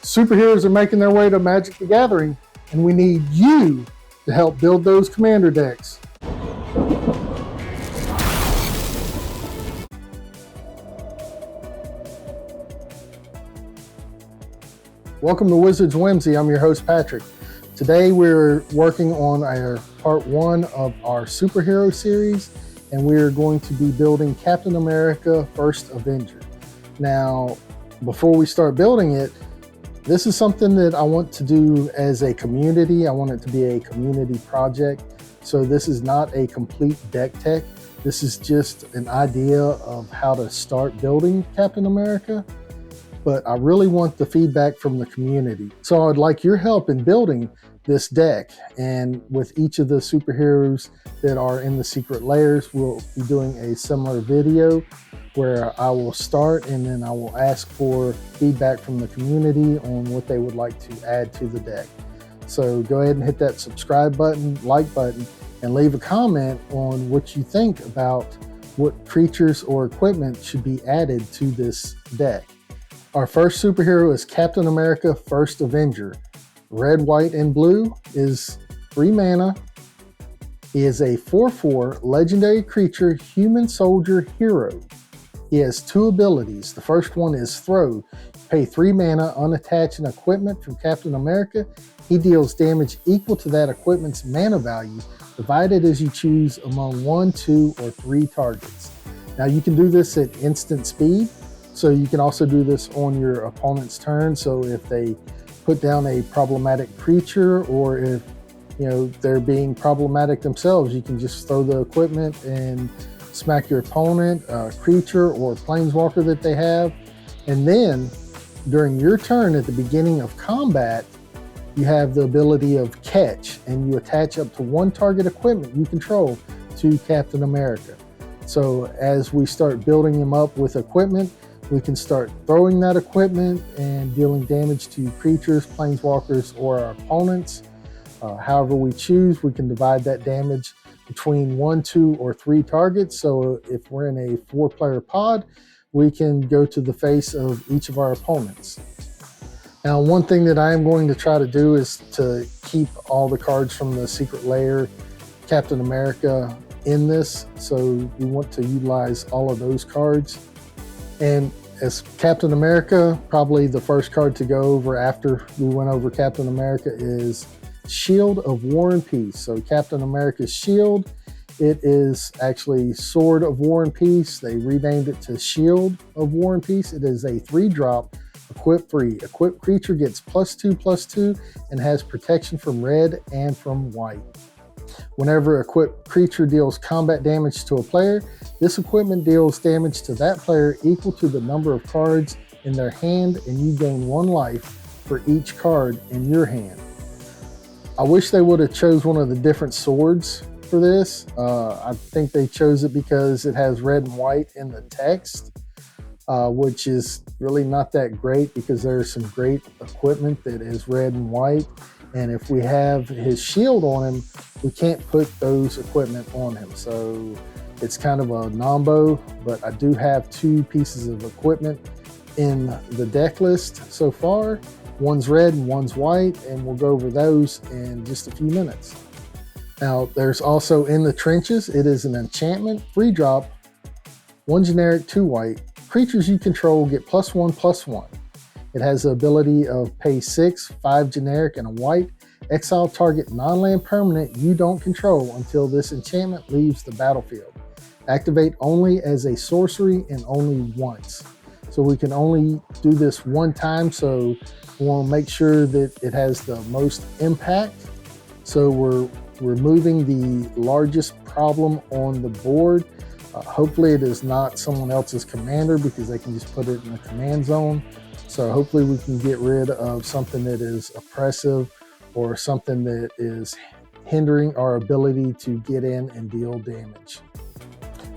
Superheroes are making their way to Magic the Gathering, and we need you to help build those commander decks. Welcome to Wizards Whimsy. I'm your host, Patrick. Today we're working on our part 1 of our superhero series, and we're going to be building Captain America First Avenger. Now, before we start building it, this is something that I want to do as a community. I want it to be a community project. So this is not a complete deck tech. This is just an idea of how to start building Captain America. But I really want the feedback from the community. So I'd like your help in building this deck. And with each of the superheroes that are in the secret layers, we'll be doing a similar video where I will start and then I will ask for feedback from the community on what they would like to add to the deck. So go ahead and hit that subscribe button, like button, and leave a comment on what you think about what creatures or equipment should be added to this deck. Our first superhero is Captain America First Avenger. Red, white, and blue is 3 mana. He is a 4/4 legendary creature, human soldier hero. He has 2 abilities. The first one is Throw. Pay 3 mana, unattach an equipment from Captain America. He deals damage equal to that equipment's mana value, divided as you choose among 1, 2, or 3 targets. Now you can do this at instant speed, so you can also do this on your opponent's turn. So if they put down a problematic creature, or if they're being problematic themselves, you can just throw the equipment and smack your opponent, creature or planeswalker that they have. And then during your turn at the beginning of combat, you have the ability of Catch, and you attach up to 1 target equipment you control to Captain America. So as we start building him up with equipment, we can start throwing that equipment and dealing damage to creatures, planeswalkers, or our opponents. However we choose, we can divide that damage between 1, 2, or 3 targets. So if we're in a 4-player pod, we can go to the face of each of our opponents. Now, one thing that I am going to try to do is to keep all the cards from the secret layer Captain America in this. So we want to utilize all of those cards. And as Captain America, probably the first card to go over after we went over Captain America is Shield of War and Peace. So Captain America's shield, it is actually Sword of War and Peace. They renamed it to Shield of War and Peace. It is a 3-drop, equip 3. Equipped creature gets +2/+2 and has protection from red and from white. Whenever equipped creature deals combat damage to a player, this equipment deals damage to that player equal to the number of cards in their hand, and you gain 1 life for each card in your hand. I wish they would have chose one of the different swords for this. I think they chose it because it has red and white in the text, which is really not that great because there's some great equipment that is red and white. And if we have his shield on him, we can't put those equipment on him. So it's kind of a nombo, but I do have 2 pieces of equipment in the deck list so far. One's red and one's white, and we'll go over those in just a few minutes. Now, there's also In the Trenches. It is an enchantment, 3-drop, 1 generic, 2 white. Creatures you control get +1/+1. It has the ability of pay 6, 5 generic, and a white. Exile target non-land permanent you don't control until this enchantment leaves the battlefield. Activate only as a sorcery and only once. So we can only do this 1 time, so we want to make sure that it has the most impact. So we're removing the largest problem on the board. Hopefully it is not someone else's commander, because they can just put it in the command zone. So hopefully we can get rid of something that is oppressive or something that is hindering our ability to get in and deal damage.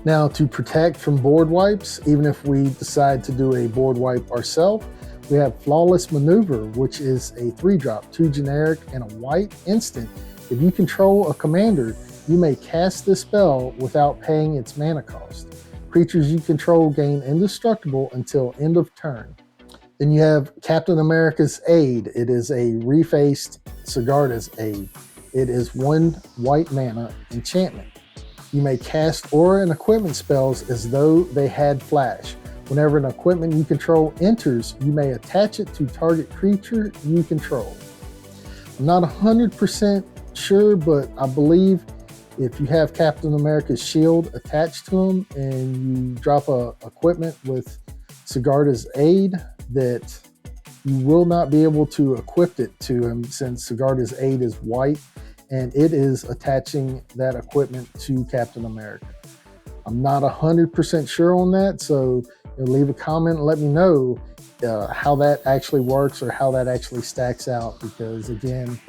Now, to protect from board wipes, even if we decide to do a board wipe ourselves, we have Flawless Maneuver, which is a 3-drop, 2 generic, and a white instant. If you control a commander, you may cast this spell without paying its mana cost. Creatures you control gain indestructible until end of turn. Then you have Captain America's Aid. It is a refaced Sigarda's Aid. It is 1 white mana enchantment. You may cast aura and equipment spells as though they had flash. Whenever an equipment you control enters, you may attach it to target creature you control. I'm not 100% sure, but I believe if you have Captain America's shield attached to him and you drop a equipment with Sigarda's Aid, that you will not be able to equip it to him, since Sigarda's Aid is white and it is attaching that equipment to Captain America. I'm not 100% sure on that, so leave a comment and let me know how that actually works or how that actually stacks out, because again,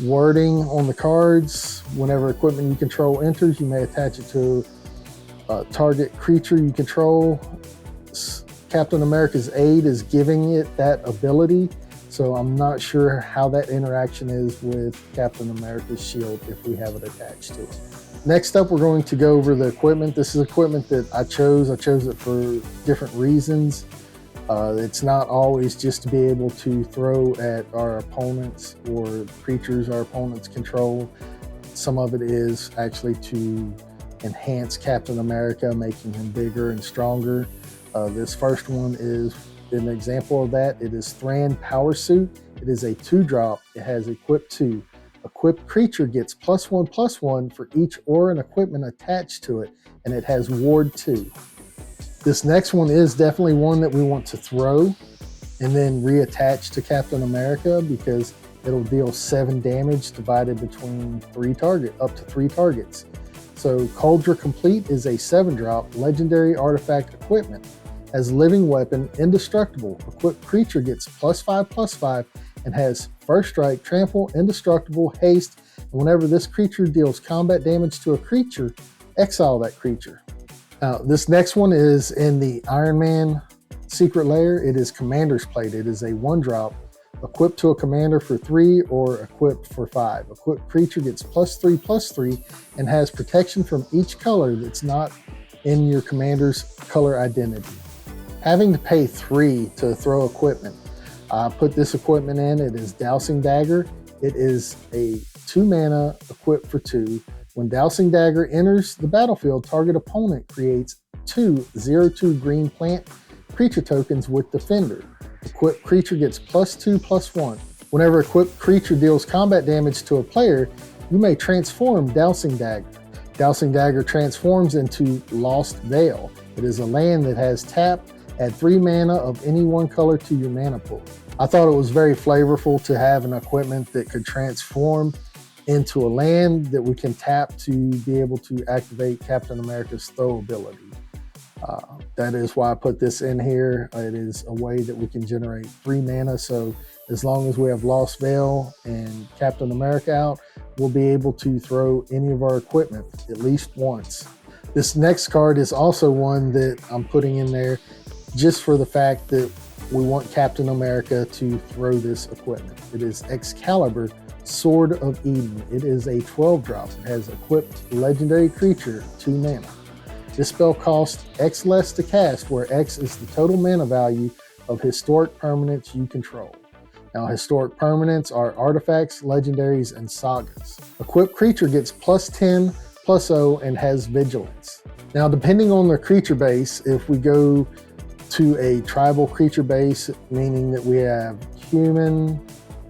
wording on the cards, whenever equipment you control enters, you may attach it to a target creature you control. Captain America's Aid is giving it that ability, so I'm not sure how that interaction is with Captain America's shield if we have it attached to it. Next up, we're going to go over the equipment. This is equipment that I chose. I chose it for different reasons. It's not always just to be able to throw at our opponents or creatures our opponents control. Some of it is actually to enhance Captain America, making him bigger and stronger. This first one is an example of that. It is Thran Power Suit. It is a 2-drop. It has Equip 2. Equipped creature gets +1/+1 for each aura and equipment attached to it, and it has Ward 2. This next one is definitely one that we want to throw and then reattach to Captain America, because it'll deal 7 damage divided between up to 3 targets. So Cauldron Complete is a 7-drop legendary artifact equipment. Has living weapon, indestructible. Equipped creature gets +5/+5 and has first strike, trample, indestructible, haste, and whenever this creature deals combat damage to a creature, exile that creature. Now, this next one is in the Iron Man secret lair. It is Commander's Plate. It is a 1-drop, equipped to a commander for 3 or equipped for 5. Equipped creature gets +3/+3 and has protection from each color that's not in your commander's color identity. Having to pay 3 to throw equipment. I put this equipment in. It is Dowsing Dagger. It is a 2 mana equipped for 2. When Dowsing Dagger enters the battlefield, target opponent creates 2 0/2 green plant creature tokens with Defender. Equipped creature gets +2/+1. Whenever equipped creature deals combat damage to a player, you may transform Dowsing Dagger. Dowsing Dagger transforms into Lost Veil. It is a land that has tap. Add 3 mana of any one color to your mana pool. I thought it was very flavorful to have an equipment that could transform into a land that we can tap to be able to activate Captain America's throw ability. That is why I put this in here. It is a way that we can generate 3 mana, so as long as we have Lost Veil and Captain America out, we'll be able to throw any of our equipment at least once. This next card is also one that I'm putting in there just for the fact that we want Captain America to throw this equipment. It is Excalibur, Sword of Eden. It is a 12-drop. It has equipped legendary creature, 2 mana. This spell costs X less to cast, where X is the total mana value of historic permanents you control. Now, historic permanents are artifacts, legendaries, and sagas. Equipped creature gets +10/+0 and has vigilance. Now, depending on their creature base, if we go to a tribal creature base, meaning that we have human,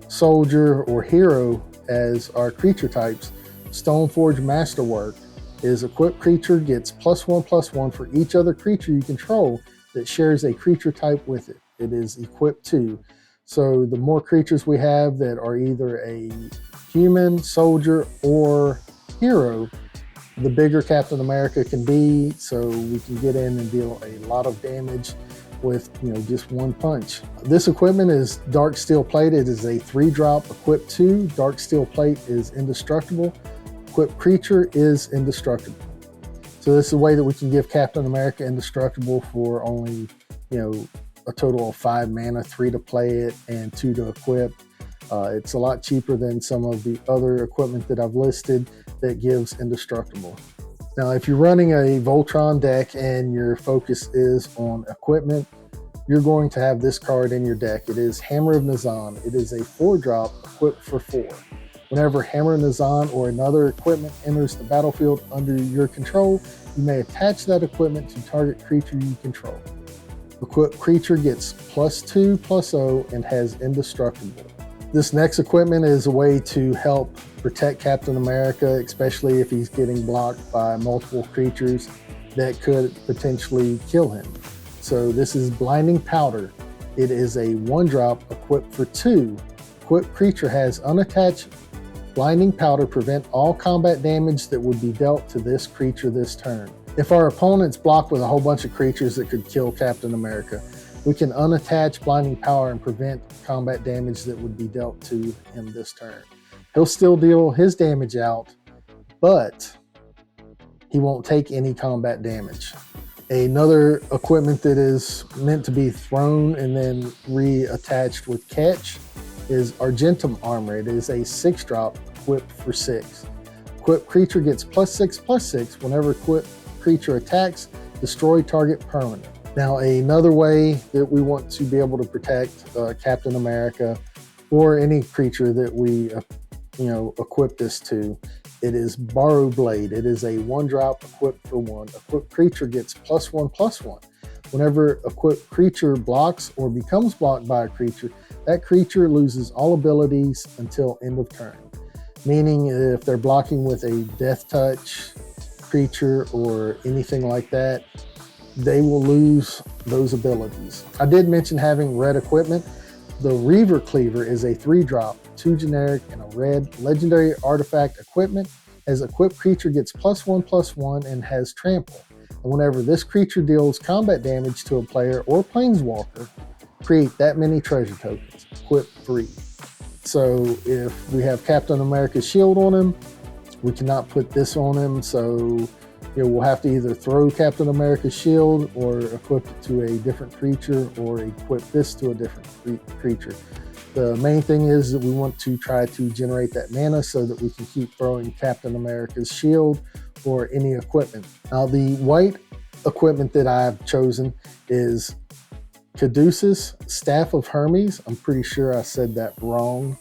soldier, or hero as our creature types, Stoneforge Masterwork is equipped creature gets +1/+1 for each other creature you control that shares a creature type with it. It is equipped 2. So the more creatures we have that are either a human, soldier, or hero, the bigger Captain America can be, so we can get in and deal a lot of damage with just one punch. This equipment is Dark Steel Plate. It is a 3-drop, equipped 2. Dark Steel Plate is indestructible. Equipped creature is indestructible. So this is a way that we can give Captain America indestructible for only a total of 5 mana, 3 to play it and 2 to equip. It's a lot cheaper than some of the other equipment that I've listed that gives indestructible. Now, if you're running a Voltron deck and your focus is on equipment, you're going to have this card in your deck. It is Hammer of Nazan. It is a 4-drop equipped for 4. Whenever Hammer of Nazan or another equipment enters the battlefield under your control, you may attach that equipment to target creature you control. Equipped creature gets +2/+0 and has indestructible. This next equipment is a way to help protect Captain America, especially if he's getting blocked by multiple creatures that could potentially kill him. So this is Blinding Powder. It is a 1-drop equipped for 2. Equipped creature has unattached Blinding Powder, prevent all combat damage that would be dealt to this creature this turn. If our opponent's blocked with a whole bunch of creatures that could kill Captain America, we can unattach Blinding Power and prevent combat damage that would be dealt to him this turn. He'll still deal his damage out, but he won't take any combat damage. Another equipment that is meant to be thrown and then reattached with catch is Argentum Armor. It is a 6-drop equipped for 6. Equipped creature gets +6/+6 whenever equipped creature attacks, destroy target permanent. Now, another way that we want to be able to protect Captain America or any creature that we equip this to, it is Borrow Blade. It is a 1-drop equipped for 1. Equipped creature gets +1/+1. Whenever equipped creature blocks or becomes blocked by a creature, that creature loses all abilities until end of turn. Meaning if they're blocking with a Death Touch creature or anything like that, they will lose those abilities. I did mention having red equipment. The Reaver Cleaver is a 3-drop, 2 generic, and a red legendary artifact equipment. As equipped creature gets +1/+1 and has trample. And whenever this creature deals combat damage to a player or planeswalker, create that many treasure tokens. Equip 3. So if we have Captain America's shield on him, we cannot put this on him. So we'll have to either throw Captain America's shield or equip it to a different creature or equip this to a different creature. The main thing is that we want to try to generate that mana so that we can keep throwing Captain America's shield or any equipment. Now, the white equipment that I've chosen is Caduceus Staff of Hermes. I'm pretty sure I said that wrong.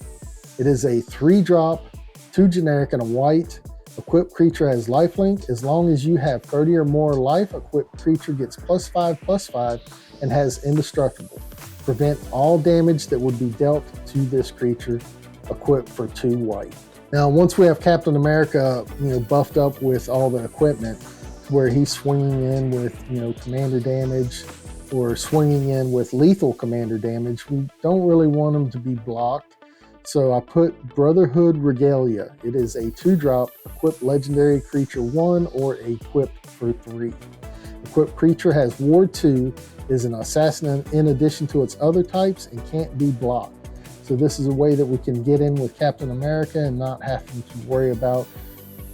It is a 3-drop, 2 generic, and a white. Equipped creature has lifelink. As long as you have 30 or more life, equipped creature gets +5/+5 and has indestructible. Prevent all damage that would be dealt to this creature, equipped for 2 white. Now, once we have Captain America, buffed up with all the equipment, where he's swinging in with, commander damage or swinging in with lethal commander damage, we don't really want him to be blocked. So I put Brotherhood Regalia. It is a 2-drop, equipped legendary creature 1 or equipped for 3. Equipped creature has Ward 2, is an assassin in addition to its other types, and can't be blocked. So this is a way that we can get in with Captain America and not having to worry about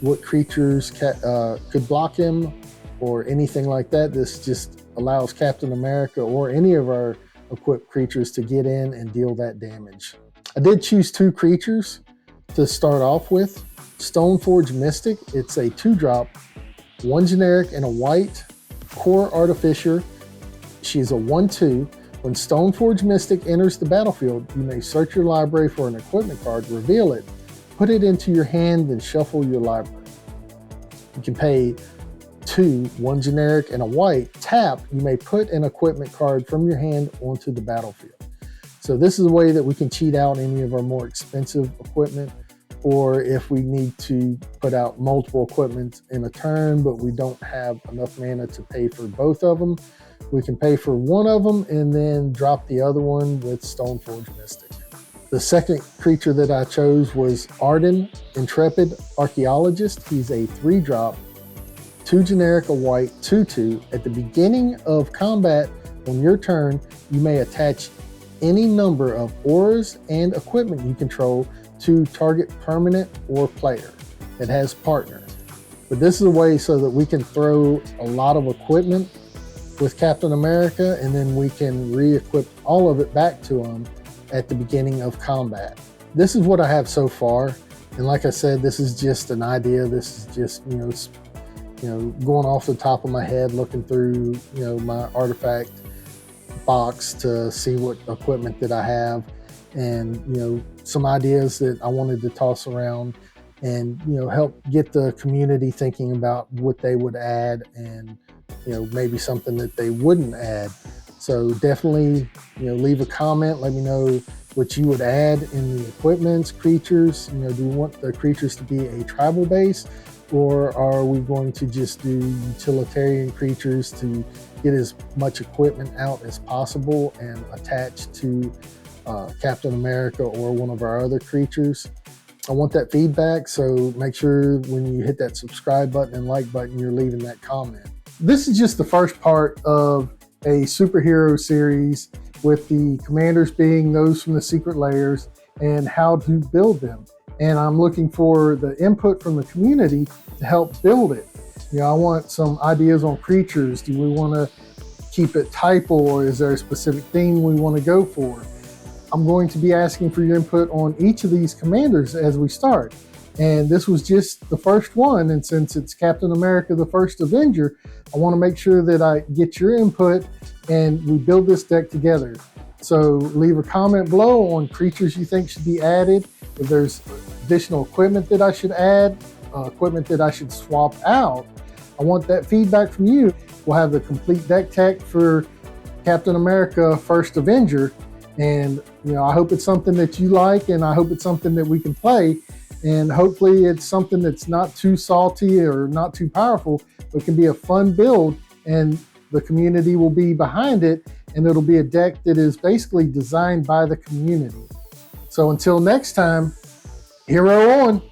what creatures could block him or anything like that. This just allows Captain America or any of our equipped creatures to get in and deal that damage. I did choose 2 creatures to start off with. Stoneforge Mystic. It's a 2-drop, 1 generic, and a white core artificer. She's a 1/2. When Stoneforge Mystic enters the battlefield, you may search your library for an equipment card, reveal it, put it into your hand, then shuffle your library. You can pay 2, 1 generic, and a white. Tap, you may put an equipment card from your hand onto the battlefield. So this is a way that we can cheat out any of our more expensive equipment, or if we need to put out multiple equipment in a turn, but we don't have enough mana to pay for both of them, we can pay for one of them and then drop the other one with Stoneforge Mystic. The second creature that I chose was Arden, Intrepid Archaeologist. He's a 3-drop, 2 generic, a white, 2/2. At the beginning of combat on your turn, you may attach any number of auras and equipment you control to target permanent or player that has partners. But this is a way so that we can throw a lot of equipment with Captain America, and then we can re-equip all of it back to him at the beginning of combat. This is what I have so far, and like I said, this is just an idea. This is just going off the top of my head, looking through my artifact box to see what equipment that I have, and some ideas that I wanted to toss around, and help get the community thinking about what they would add, and maybe something that they wouldn't add. So definitely leave a comment. Let me know what you would add in the equipments, creatures. Do you want the creatures to be a tribal base, or are we going to just do utilitarian creatures to get as much equipment out as possible and attach to Captain America or one of our other creatures? I want that feedback, so make sure when you hit that subscribe button and like button, you're leaving that comment. This is just the first part of a superhero series, with the commanders being those from the secret layers and how to build them. And I'm looking for the input from the community to help build it. I want some ideas on creatures. Do we want to keep it typal, or is there a specific theme we want to go for? I'm going to be asking for your input on each of these commanders as we start. And this was just the first one, and since it's Captain America, the first Avenger, I want to make sure that I get your input and we build this deck together. So leave a comment below on creatures you think should be added, if there's additional equipment that I should add, equipment that I should swap out. I want that feedback from you. We'll have the complete deck tech for Captain America First Avenger, and I hope it's something that you like, and I hope it's something that we can play, and hopefully it's something that's not too salty or not too powerful, but can be a fun build, and the community will be behind it, and it'll be a deck that is basically designed by the community. So until next time, hero on!